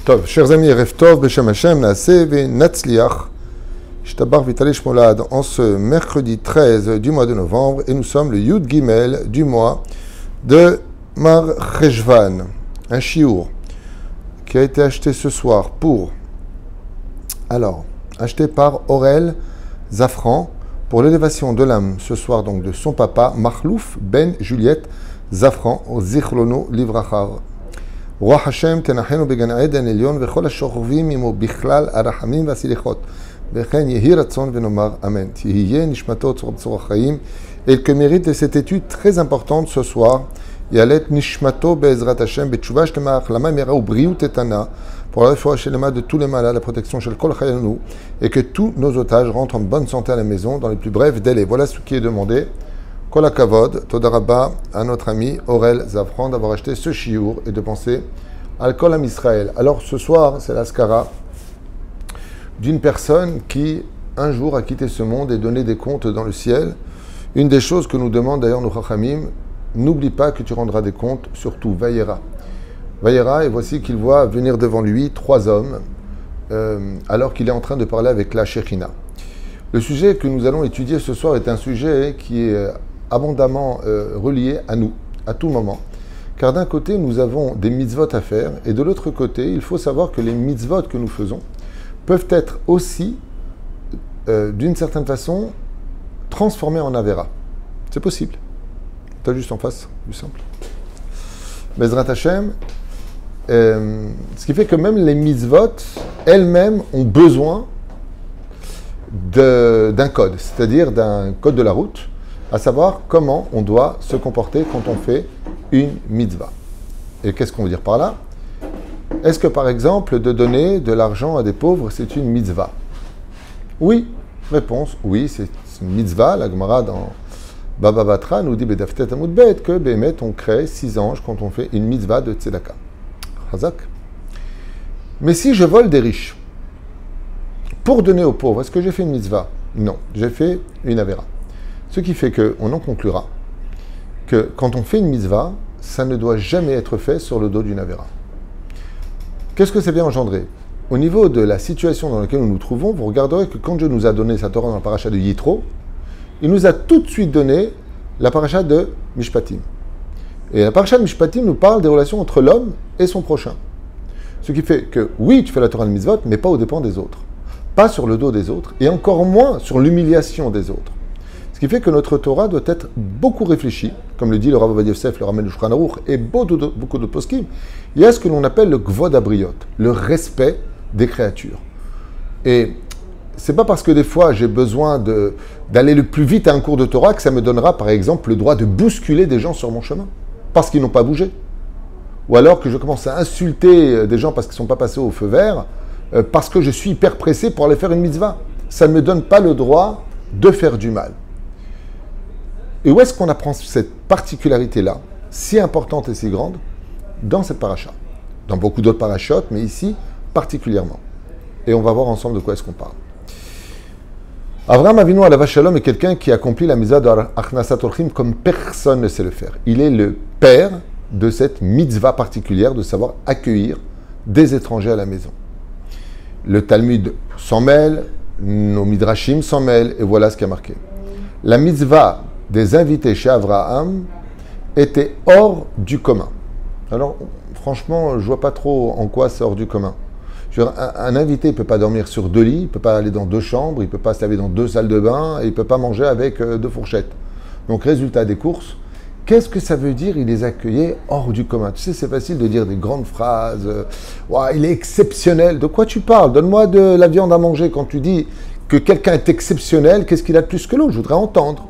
Tov, chers amis, Erev Tov, Beshem Hashem, Naaseh Ve'Natzliach, Shtabar Vitalish Molad, en ce mercredi 13 du mois de novembre, et nous sommes le Yud Gimel du mois de Mar Cheshvan, un chiour qui a été acheté ce soir acheté par Aurel Zafran pour l'élévation de l'âme ce soir donc de son papa, Mahlouf Ben Juliette Zafran, au Zichrono Livrachar. רוח השם תנחנו בגן עדן עליון וכל השוכבים עמו בכלל הרחמים והסליחות וכן יהי רצון ונאמר אמן. תהיה נשמתו צור בצור החיים. Et que mérite cette étude très importante ce soir, יעלת נשמתו בעזרת השם בתשובה שלמה החלמה מהירה ובריאות איתנה pour la réfoua shelema de tous les malades, la protection chez le kol chayanu, et que tous nos otages rentrent en bonne santé à la maison dans les plus brefs délais. Voilà ce qui est demandé. Kol hakavod, toda rabba à notre ami Aurel Zafran d'avoir acheté ce chiour et de penser à Kol Am Israël. Alors ce soir, c'est l'Askara d'une personne qui un jour a quitté ce monde et donné des comptes dans le ciel. Une des choses que nous demandent d'ailleurs nos chachamim, n'oublie pas que tu rendras des comptes, surtout Vayera. Vayera, et voici qu'il voit venir devant lui 3 hommes alors qu'il est en train de parler avec la Shekhinah. Le sujet que nous allons étudier ce soir est un sujet qui est abondamment relié à nous, à tout moment. Car d'un côté, nous avons des mitzvot à faire, et de l'autre côté, il faut savoir que les mitzvot que nous faisons peuvent être aussi, d'une certaine façon, transformés en avera. C'est possible. Tu as juste en face, du simple. Bezrat Hashem, ce qui fait que même les mitzvot, elles-mêmes, ont besoin d'un code, c'est-à-dire d'un code de la route, à savoir comment on doit se comporter quand on fait une mitzvah. Et qu'est-ce qu'on veut dire par là? Est-ce que par exemple de donner de l'argent à des pauvres c'est une mitzvah? Oui. Réponse, oui, c'est une mitzvah. La Gemara dans Baba Batra nous dit Bedaftet Amud Bet que Bémet on crée 6 anges quand on fait une mitzvah de tzedaka. Chazak. Mais si je vole des riches pour donner aux pauvres, est-ce que j'ai fait une mitzvah? Non, j'ai fait une avera. Ce qui fait qu'on en conclura que quand on fait une mitzvah, ça ne doit jamais être fait sur le dos d'une avera. Qu'est-ce que ça vient engendrer? Au niveau de la situation dans laquelle nous nous trouvons, vous regarderez que quand Dieu nous a donné sa Torah dans la paracha de Yitro, il nous a tout de suite donné la paracha de Mishpatim. Et la paracha de Mishpatim nous parle des relations entre l'homme et son prochain. Ce qui fait que, oui, tu fais la Torah de Mitzvot, mais pas aux dépens des autres. Pas sur le dos des autres, et encore moins sur l'humiliation des autres. Ce qui fait que notre Torah doit être beaucoup réfléchie, comme le dit le Rav Ovadia Yosef, le Ramen du Shulchan Aruch, et beaucoup de poskim. Il y a ce que l'on appelle le Gvod Abriot, le respect des créatures. Et c'est pas parce que des fois j'ai besoin d'aller le plus vite à un cours de Torah que ça me donnera, par exemple, le droit de bousculer des gens sur mon chemin, parce qu'ils n'ont pas bougé. Ou alors que je commence à insulter des gens parce qu'ils ne sont pas passés au feu vert, parce que je suis hyper pressé pour aller faire une mitzvah. Ça ne me donne pas le droit de faire du mal. Et où est-ce qu'on apprend cette particularité-là, si importante et si grande, dans cette paracha? Dans beaucoup d'autres parachutes, mais ici, particulièrement. Et on va voir ensemble de quoi est-ce qu'on parle. Avraham Avinu Alav Shalom est quelqu'un qui accomplit la mitzvah d'Achnasat Orchim comme personne ne sait le faire. Il est le père de cette mitzvah particulière de savoir accueillir des étrangers à la maison. Le Talmud s'en mêle, nos Midrashim s'en mêlent, et voilà ce qui a marqué. La mitzvah des invités chez Avraham était hors du commun. Alors, franchement, je ne vois pas trop en quoi c'est hors du commun. Un invité ne peut pas dormir sur 2 lits, il ne peut pas aller dans 2 chambres, il ne peut pas se laver dans 2 salles de bain, et il ne peut pas manger avec 2 fourchettes. Donc, résultat des courses, qu'est-ce que ça veut dire il les accueillait hors du commun? Tu sais, c'est facile de dire des grandes phrases, il est exceptionnel. De quoi tu parles? Donne-moi de la viande à manger. Quand tu dis que quelqu'un est exceptionnel, qu'est-ce qu'il a de plus que l'autre? Je voudrais entendre.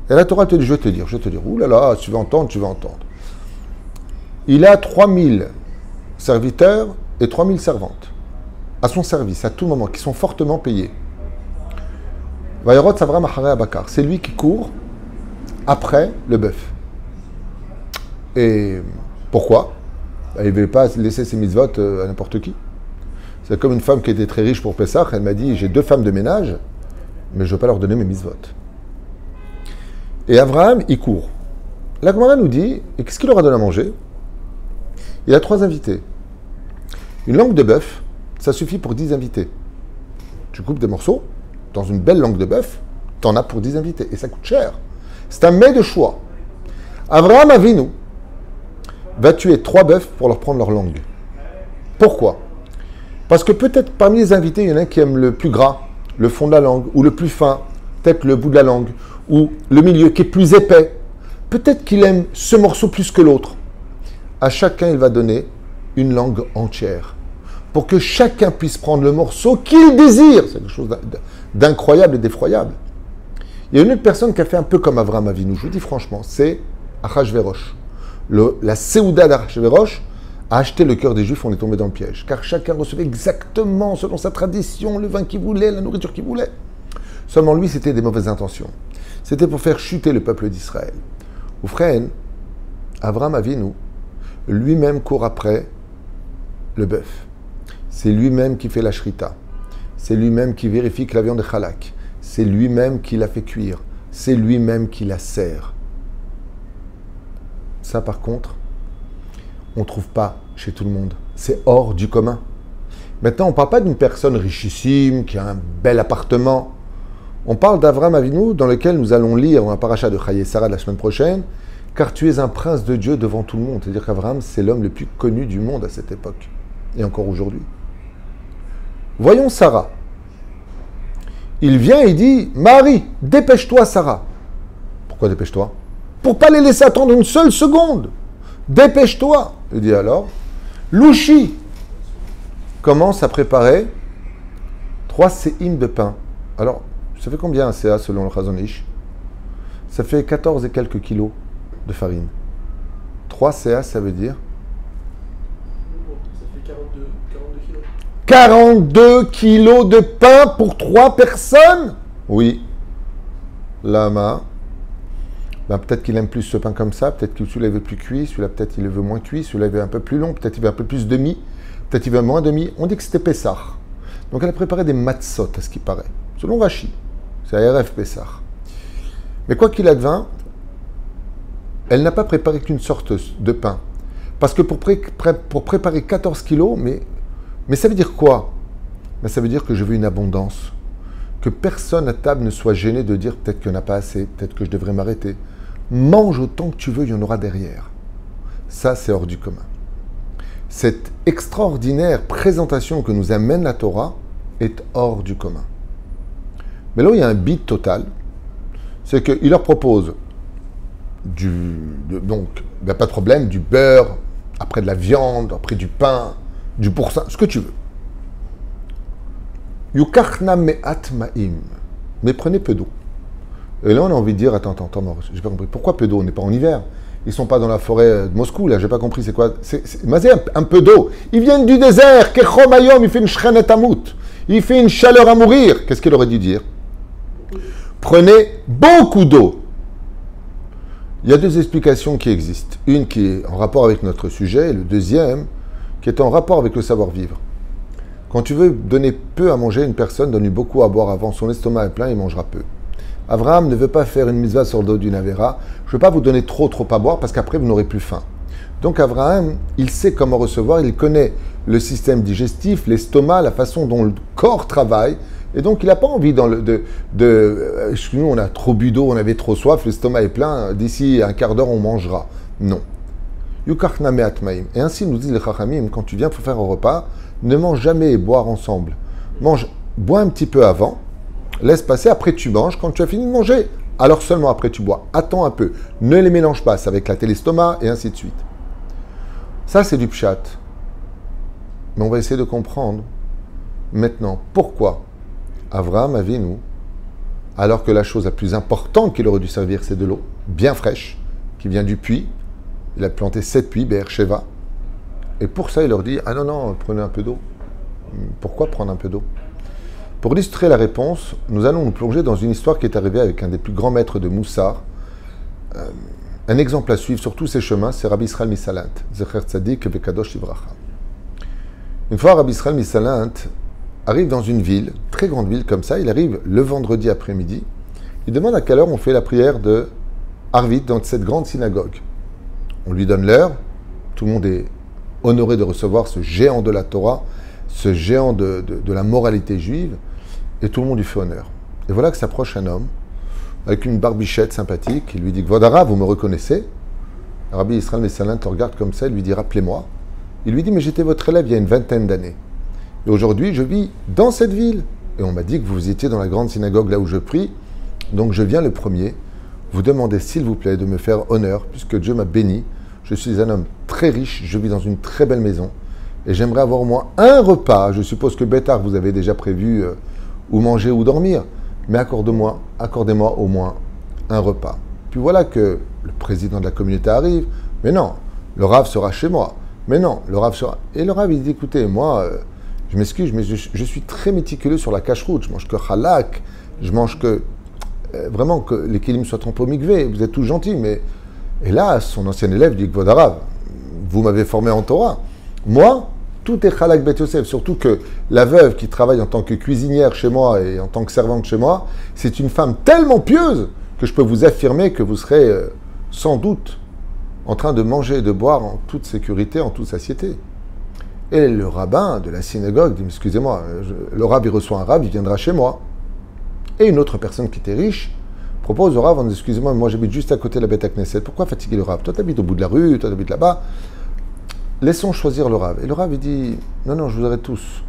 Et la Torah te dit, je vais te dire, ouh là là, tu veux entendre. Il a 3000 serviteurs et 3000 servantes à son service, à tout moment, qui sont fortement payés. Vayarot Savram Acharei Abakar, c'est lui qui court après le bœuf. Et pourquoi? Il ne veut pas laisser ses mitzvot à n'importe qui. C'est comme une femme qui était très riche pour Pessah, elle m'a dit, j'ai 2 femmes de ménage, mais je ne veux pas leur donner mes mitzvot. Et Abraham, il court. La Gemara nous dit, et qu'est-ce qu'il aura donné à manger? Il a 3 invités. Une langue de bœuf, ça suffit pour 10 invités. Tu coupes des morceaux, dans une belle langue de bœuf, t'en as pour 10 invités. Et ça coûte cher. C'est un mets de choix. Avraham Avinu va tuer 3 bœufs pour leur prendre leur langue. Pourquoi? Parce que peut-être parmi les invités, il y en a un qui aime le plus gras, le fond de la langue, ou le plus fin, peut-être le bout de la langue, ou le milieu qui est plus épais. Peut-être qu'il aime ce morceau plus que l'autre. À chacun, il va donner une langue entière, pour que chacun puisse prendre le morceau qu'il désire. C'est quelque chose d'incroyable et d'effroyable. Il y a une autre personne qui a fait un peu comme Avraham Avinu, je vous dis franchement, c'est Achashverosh. La Séouda d'Achashverosh a acheté le cœur des Juifs, on est tombé dans le piège. Car chacun recevait exactement, selon sa tradition, le vin qu'il voulait, la nourriture qu'il voulait. Seulement lui, c'était des mauvaises intentions. C'était pour faire chuter le peuple d'Israël. Ou frère, Avraham Avinu, lui-même court après le bœuf. C'est lui-même qui fait la shrita. C'est lui-même qui vérifie que la viande est halak. C'est lui-même qui la fait cuire. C'est lui-même qui la sert. Ça, par contre, on ne trouve pas chez tout le monde. C'est hors du commun. Maintenant, on ne parle pas d'une personne richissime qui a un bel appartement. On parle d'Avraham Avinu, dans lequel nous allons lire un paracha de Chaye Sarah la semaine prochaine, car tu es un prince de Dieu devant tout le monde. C'est-à-dire qu'Avraham, c'est l'homme le plus connu du monde à cette époque, et encore aujourd'hui. Voyons Sarah. Il vient et il dit, Marie, dépêche-toi Sarah. Pourquoi dépêche-toi? Pour pas les laisser attendre une seule seconde. Dépêche-toi. Il dit alors, Louchi commence à préparer 3 séhim de pain. Alors, ça fait combien un CA selon le Chazon Ish? Ça fait 14 et quelques kilos de farine. 3 CA, ça veut dire? Ça fait 42 kilos. 42 kilos de pain pour 3 personnes? Oui. Lama. Ben, peut-être qu'il aime plus ce pain comme ça, peut-être que celui-là il veut plus cuit, celui-là peut-être il le veut moins cuit, celui-là il veut un peu plus long, peut-être il veut un peu plus demi, peut-être il veut moins demi. On dit que c'était Pessah. Donc elle a préparé des matzot, à ce qui paraît. Selon Rashi, c'est RF Pessah. Mais quoi qu'il advint, elle n'a pas préparé qu'une sorte de pain. Parce que pour préparer 14 kilos, mais ça veut dire quoi? Ben, ça veut dire que je veux une abondance. Que personne à table ne soit gêné de dire peut-être qu'il n'y en a pas assez, peut-être que je devrais m'arrêter. Mange autant que tu veux, il y en aura derrière. Ça, c'est hors du commun. Cette extraordinaire présentation que nous amène la Torah est hors du commun. Mais là où il y a un bid total, c'est qu'il leur propose donc, ben pas de problème, du beurre, après de la viande, après du pain, du pourcin, ce que tu veux. Yukachna me'at ma'im. Mais prenez peu d'eau. Et là, on a envie de dire, attends, j'ai pas compris. Pourquoi peu d'eau? On n'est pas en hiver. Ils sont pas dans la forêt de Moscou, là, j'ai pas compris, c'est quoi? Mazé, un peu d'eau. Ils viennent du désert. Kechom ayom, il fait une shrenet amut. Il fait une chaleur à mourir. Qu'est-ce qu'il aurait dû dire? Prenez beaucoup d'eau. Il y a 2 explications qui existent. Une qui est en rapport avec notre sujet, et le deuxième qui est en rapport avec le savoir-vivre. Quand tu veux donner peu à manger à une personne, donne-lui beaucoup à boire avant. Son estomac est plein, il mangera peu. Avraham ne veut pas faire une mitzvah sur le dos d'une Avera. Je ne veux pas vous donner trop à boire parce qu'après vous n'aurez plus faim. Donc Avraham, il sait comment recevoir, il connaît le système digestif, l'estomac, la façon dont le corps travaille. Et donc il n'a pas envie nous on a trop bu d'eau, on avait trop soif, l'estomac est plein, d'ici un quart d'heure on mangera. Non. Yukachna me'at ma'im. Et ainsi nous disent les Chachamim, quand tu viens pour faire un repas, ne mange jamais et boire ensemble. Bois un petit peu avant, laisse passer, après tu manges. Quand tu as fini de manger, alors seulement après tu bois. Attends un peu, ne les mélange pas, c'est avec la l'estomac et ainsi de suite. Ça c'est du pshat. Mais on va essayer de comprendre maintenant pourquoi Avraham Avinu, alors que la chose la plus importante qu'il aurait dû servir, c'est de l'eau, bien fraîche, qui vient du puits. Il a planté 7 puits, Be'er Sheva. Et pour ça, il leur dit, ah non, prenez un peu d'eau. Pourquoi prendre un peu d'eau? Pour illustrer la réponse, nous allons nous plonger dans une histoire qui est arrivée avec un des plus grands maîtres de Moussar. Un exemple à suivre sur tous ces chemins, c'est Rabbi Israël Misalant, Zecher Tzadik Vekadosh Livracha. Une fois, Rabbi Israël Misalant arrive dans une ville, très grande ville comme ça, il arrive le vendredi après-midi, il demande à quelle heure on fait la prière de Arvit dans cette grande synagogue. On lui donne l'heure, tout le monde est honoré de recevoir ce géant de la Torah, ce géant de la moralité juive, et tout le monde lui fait honneur. Et voilà que s'approche un homme, avec une barbichette sympathique, il lui dit « Kvod Harav, vous me reconnaissez ?» Rabbi Israël Messalin te regarde comme ça, il lui dit « Rappelez-moi ». Il lui dit « Mais j'étais votre élève il y a une vingtaine d'années. Et aujourd'hui, je vis dans cette ville. Et on m'a dit que vous étiez dans la grande synagogue là où je prie. Donc je viens le premier vous demander, s'il vous plaît, de me faire honneur, puisque Dieu m'a béni. Je suis un homme très riche, je vis dans une très belle maison. Et j'aimerais avoir au moins un repas. Je suppose que Bétard, vous avez déjà prévu où manger ou dormir. Mais accordez-moi au moins un repas. Puis voilà que le président de la communauté arrive. Mais non, le Rav sera chez moi. Mais non, le Rav sera... Et le Rav, il dit, écoutez, moi, je m'excuse, mais je suis très méticuleux sur la cache-route. Je mange que halak, je mange que... vraiment, que les kilim soient trempés au mikvé. Vous êtes tous gentils, mais... Et là, son ancien élève dit, Kvod Harav, vous m'avez formé en Torah. Moi, tout est halak bet Yosef. Surtout que la veuve qui travaille en tant que cuisinière chez moi et en tant que servante chez moi, c'est une femme tellement pieuse que je peux vous affirmer que vous serez sans doute en train de manger et de boire en toute sécurité, en toute satiété. Et le rabbin de la synagogue dit, excusez-moi, le rabbin il reçoit un rabbin, il viendra chez moi. Et une autre personne qui était riche propose au rabbin en disant, excusez-moi, moi j'habite juste à côté de la Beth Knesset, pourquoi fatiguer le rabbin? Toi tu habites au bout de la rue, toi tu habites là-bas. Laissons choisir le rabbin. Et le rabbin il dit, non, je vous aurai tous.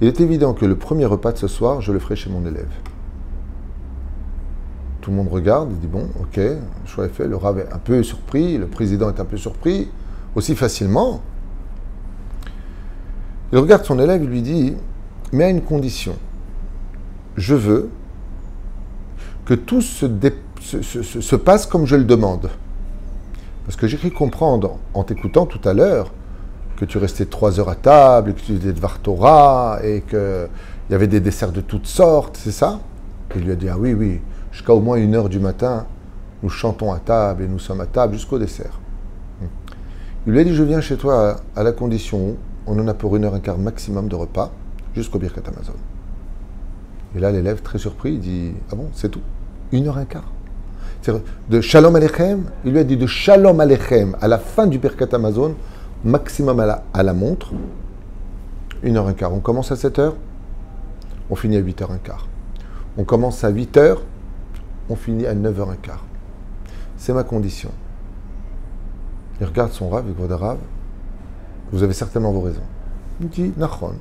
Il est évident que le premier repas de ce soir, je le ferai chez mon élève. Tout le monde regarde, il dit, bon, ok, le choix est fait. Le rabbin est un peu surpris, le président est un peu surpris, aussi facilement. Il regarde son élève, il lui dit, mais à une condition. Je veux que tout se passe comme je le demande. Parce que j'ai cru comprendre, en t'écoutant tout à l'heure, que tu restais 3 heures à table, que tu étais Dvar Torah, et qu'il y avait des desserts de toutes sortes, c'est ça? Il lui a dit, ah oui, jusqu'à au moins 1h du matin, nous chantons à table, et nous sommes à table jusqu'au dessert. Il lui a dit, je viens chez toi à la condition où on en a pour 1h15 maximum de repas, jusqu'au Birkat Hamazon. Et là, l'élève, très surpris, il dit, ah bon, c'est tout? 1h15. De Shalom Aleichem, il lui a dit de Shalom Aleichem à la fin du Birkat Hamazon, maximum à la montre, 1h15. On commence à 7h, on finit à 8h15. On commence à 8h, on finit à 9h15. C'est ma condition. Il regarde son Rav, Kvod Harav, vous avez certainement vos raisons. Il dit, Nachon.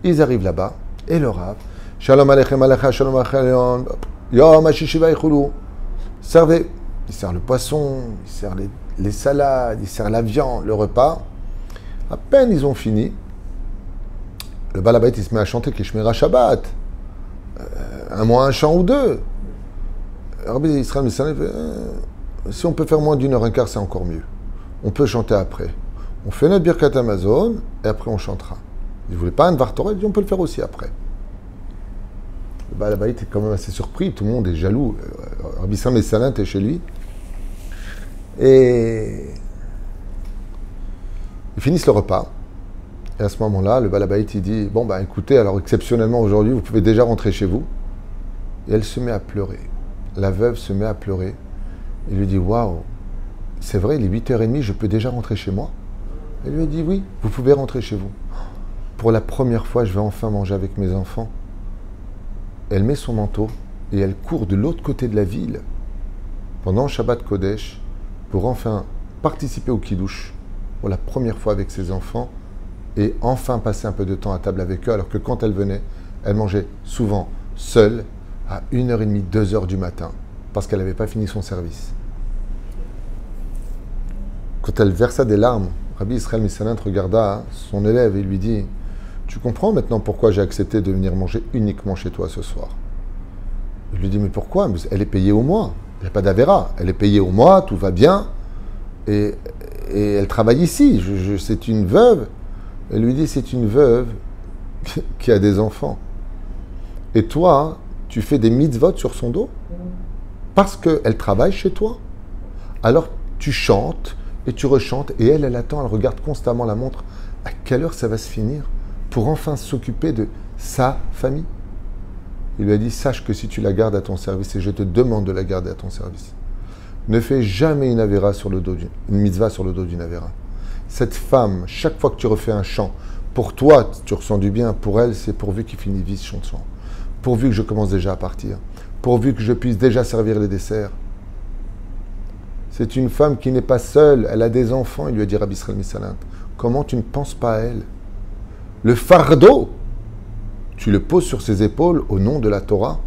Ils arrivent là-bas, et le Rav, Shalom Aleichem Alecha, Shalom Aleichem, Yom HaShishiva Yichulu. Servez. Il sert le poisson, il sert les salades, il sert la viande, le repas. À peine ils ont fini, le Baal HaBayit il se met à chanter Kishmera Shabbat. Un mois, un chant ou deux. Rabbi Israël Messalin fait, si on peut faire moins d'1h15, c'est encore mieux. On peut chanter après. On fait notre Birkat Hamazon et après on chantera. Il ne voulait pas un Dvar Torah, il dit on peut le faire aussi après. Le Baal HaBayit est quand même assez surpris, tout le monde est jaloux. Rabbi Israël Messalin était chez lui. Et ils finissent le repas. Et à ce moment-là, le Baal HaBayit il dit, bon écoutez, alors exceptionnellement aujourd'hui, vous pouvez déjà rentrer chez vous. Et elle se met à pleurer. La veuve se met à pleurer. Il lui dit, waouh, c'est vrai, il est 8h30, je peux déjà rentrer chez moi? Elle lui a dit, oui, vous pouvez rentrer chez vous. Pour la première fois, je vais enfin manger avec mes enfants. Elle met son manteau et elle court de l'autre côté de la ville pendant Shabbat Kodesh pour enfin participer au Kiddush pour la première fois avec ses enfants et enfin passer un peu de temps à table avec eux, alors que quand elle venait, elle mangeait souvent seule à 1h30, 2h du matin parce qu'elle n'avait pas fini son service. Quand elle versa des larmes, Rabbi Israël Messalin regarda son élève et lui dit, tu comprends maintenant pourquoi j'ai accepté de venir manger uniquement chez toi ce soir? Il lui dit, mais pourquoi? Elle est payée au mois. Il n'y a pas d'avéra. Elle est payée au mois, tout va bien. Et elle travaille ici. C'est une veuve. Elle lui dit, c'est une veuve qui a des enfants. Et toi, tu fais des mitzvot sur son dos parce qu'elle travaille chez toi. Alors, tu chantes et tu rechantes. Et elle attend, elle regarde constamment la montre. À quelle heure ça va se finir pour enfin s'occuper de sa famille? Il lui a dit, sache que si tu la gardes à ton service, et je te demande de la garder à ton service, ne fais jamais une mitzvah sur le dos d'une avéra. Cette femme, chaque fois que tu refais un chant, pour toi, tu ressens du bien. Pour elle, c'est pourvu qu'il finisse son chant. Pourvu que je commence déjà à partir. Pourvu que je puisse déjà servir les desserts. C'est une femme qui n'est pas seule. Elle a des enfants, il lui a dit Rabbi Israël Missalint. Comment tu ne penses pas à elle? Le fardeau, tu le poses sur ses épaules au nom de la Torah.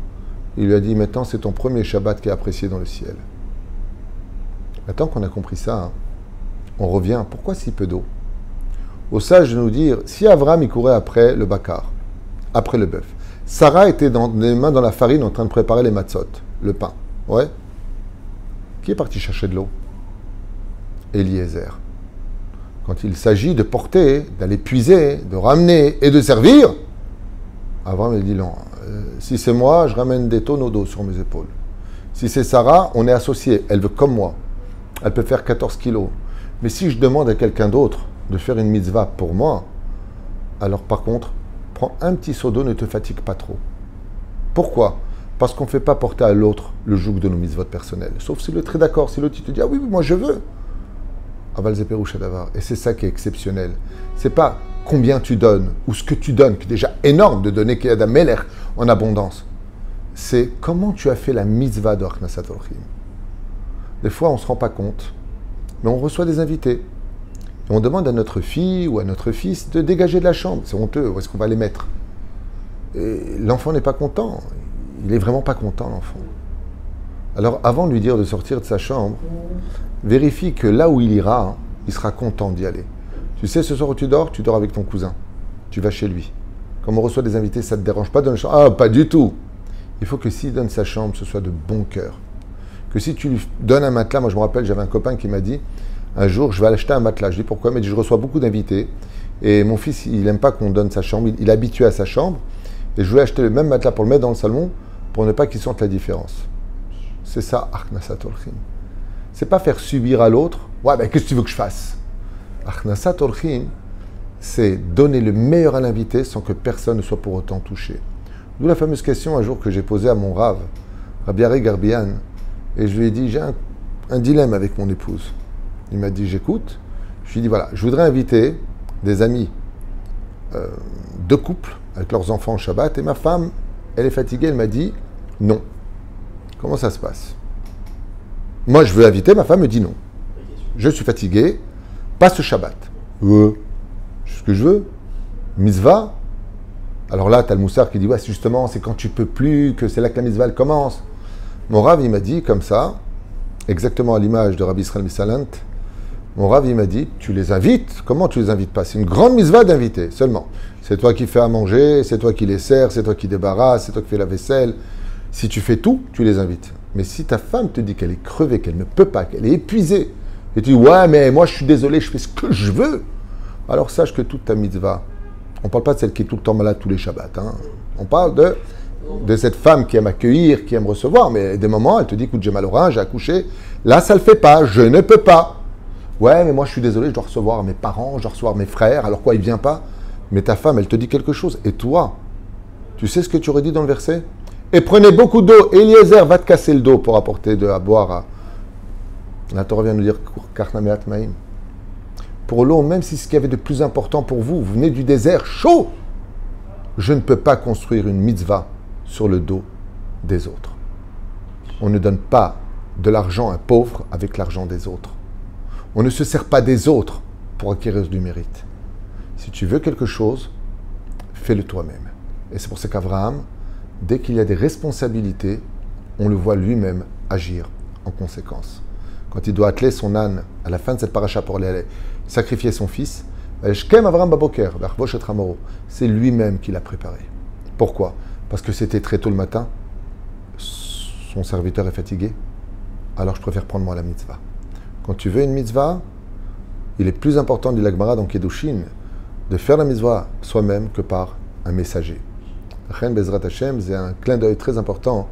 Il lui a dit, maintenant, c'est ton premier Shabbat qui est apprécié dans le ciel. Maintenant qu'on a compris ça, on revient. Pourquoi si peu d'eau? Au sage de nous dire, si Avram il courait après le bakar, après le bœuf, Sarah était les mains dans la farine en train de préparer les matzot, le pain. Ouais. Qui est parti chercher de l'eau? Eliezer. Quand il s'agit de porter, d'aller puiser, de ramener et de servir, Avram il dit non. Si c'est moi, je ramène des tonneaux d'eau sur mes épaules. Si c'est Sarah, on est associés. Elle veut comme moi. Elle peut faire 14 kilos. Mais si je demande à quelqu'un d'autre de faire une mitzvah pour moi, alors par contre, prends un petit seau d'eau, ne te fatigue pas trop. Pourquoi? Parce qu'on ne fait pas porter à l'autre le joug de nos mitzvot personnelles. Sauf si l'autre est d'accord. Si l'autre te dit, ah oui, moi je veux. Aval Zeperu Shadavar. Et c'est ça qui est exceptionnel. C'est pas combien tu donnes, ou ce que tu donnes, qui est déjà énorme de donner Kiyad Melech en abondance. C'est comment tu as fait la mitzvah de Achnasat Orchim. Des fois, on ne se rend pas compte, mais on reçoit des invités. Et on demande à notre fille ou à notre fils de dégager de la chambre. C'est honteux, où est-ce qu'on va les mettre? Et l'enfant n'est pas content. Il n'est vraiment pas content, l'enfant. Alors, avant de lui dire de sortir de sa chambre, vérifie que là où il ira, il sera content d'y aller. Tu sais, ce soir où tu dors avec ton cousin. Tu vas chez lui. Comme on reçoit des invités, ça ne te dérange pas de donner chambre? Ah, pas du tout. Il faut que s'il donne sa chambre, ce soit de bon cœur. Que si tu lui donnes un matelas, moi je me rappelle, j'avais un copain qui m'a dit, un jour, je vais aller acheter un matelas. Je dis pourquoi? Il m'a dit, je reçois beaucoup d'invités. Et mon fils, il n'aime pas qu'on donne sa chambre. Il est habitué à sa chambre. Et je voulais acheter le même matelas pour le mettre dans le salon, pour ne pas qu'il sente la différence. C'est ça, Achnasat Orchim. C'est pas faire subir à l'autre. Ouais, ben qu'est-ce que tu veux que je fasse? Achnasat Orchim, c'est donner le meilleur à l'invité sans que personne ne soit pour autant touché. D'où la fameuse question un jour que j'ai posée à mon Rav, Rabbi Ari Garbian, et je lui ai dit, j'ai un dilemme avec mon épouse. Il m'a dit, j'écoute. Je lui ai dit, voilà, je voudrais inviter des amis de couple avec leurs enfants au Shabbat, et ma femme, elle est fatiguée, elle m'a dit, non. Comment ça se passe? Moi, je veux inviter, ma femme me dit non. Je suis fatigué, pas ce Shabbat. C'est ce que je veux. Mitzvah. Alors là, tu as le moussard qui dit, ouais, justement, c'est quand tu peux plus, que c'est là que la mitzvah elle commence. Mon Rav, il m'a dit comme ça, exactement à l'image de Rabbi Israël Missalint, mon Rav, il m'a dit, tu les invites. Comment tu les invites pas? C'est une grande mitzvah d'inviter, seulement. C'est toi qui fais à manger, c'est toi qui les sers, c'est toi qui débarrasses, c'est toi qui fais la vaisselle. Si tu fais tout, tu les invites. Mais si ta femme te dit qu'elle est crevée, qu'elle ne peut pas, qu'elle est épuisée, et tu dis, ouais, mais moi je suis désolé, je fais ce que je veux, alors sache que toute ta mitzvah, on ne parle pas de celle qui est tout le temps malade tous les Shabbats, hein. On parle de cette femme qui aime accueillir, qui aime recevoir, mais des moments, elle te dit, écoute, j'ai mal au rein, j'ai accouché, là ça ne le fait pas, je ne peux pas. Ouais, mais moi je suis désolé, je dois recevoir mes parents, je dois recevoir mes frères, alors quoi, il ne vient pas? Mais ta femme, elle te dit quelque chose, et toi, tu sais ce que tu aurais dit dans le verset? Et prenez beaucoup d'eau. Eliezer va te casser le dos pour apporter à boire. La Torah vient nous dire Karnameat Maïm. Pour l'eau, même si ce qu'il y avait de plus important pour vous, vous venez du désert chaud, je ne peux pas construire une mitzvah sur le dos des autres. On ne donne pas de l'argent à un pauvre avec l'argent des autres. On ne se sert pas des autres pour acquérir du mérite. Si tu veux quelque chose, fais-le toi-même. Et c'est pour ça qu'Abraham, dès qu'il y a des responsabilités, on le voit lui-même agir en conséquence. Quand il doit atteler son âne à la fin de cette paracha pour aller sacrifier son fils, c'est lui-même qui l'a préparé. Pourquoi? Parce que c'était très tôt le matin, son serviteur est fatigué, alors je préfère prendre moi la mitzvah. Quand tu veux une mitzvah, il est plus important, dit l'Agmara dans Kedushin, de faire la mitzvah soi-même que par un messager. Bezrat Hashem, c'est un clin d'œil très important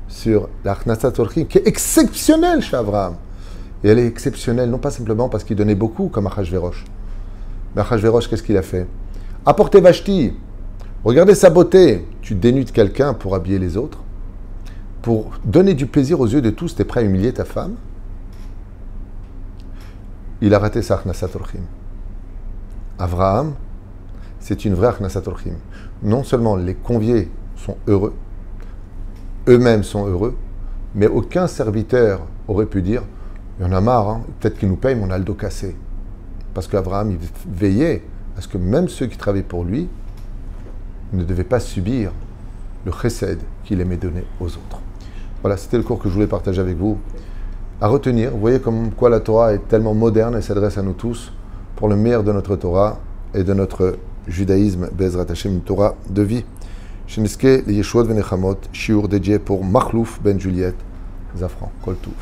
sur l'Achnasat Orchim, qui est exceptionnelle chez Abraham. Et elle est exceptionnelle, non pas simplement parce qu'il donnait beaucoup, comme Achashverosh. Mais Achashverosh, qu'est-ce qu'il a fait? Apportez Vashti. Regardez sa beauté. Tu dénudes quelqu'un pour habiller les autres. Pour donner du plaisir aux yeux de tous, tu es prêt à humilier ta femme? Il a raté sa Achnasat Orchim. Abraham, c'est une vraie Achnasat Orchim. Non seulement les conviés sont heureux, eux-mêmes sont heureux, mais aucun serviteur aurait pu dire « il y en a marre, hein, peut-être qu'il nous paye, mais on a le dos cassé ». Parce qu'Abraham, il veillait à ce que même ceux qui travaillaient pour lui ne devaient pas subir le chesed qu'il aimait donner aux autres. Voilà, c'était le cours que je voulais partager avec vous. À retenir, vous voyez comme quoi la Torah est tellement moderne et s'adresse à nous tous pour le meilleur de notre Torah et de notre judaïsme, Bezrat Hashem, une Torah de vie. Sheniske, les Yeshuot Venechamot, shiur dédié pour Makhlouf Ben Juliette, Zafran, Kol Touv.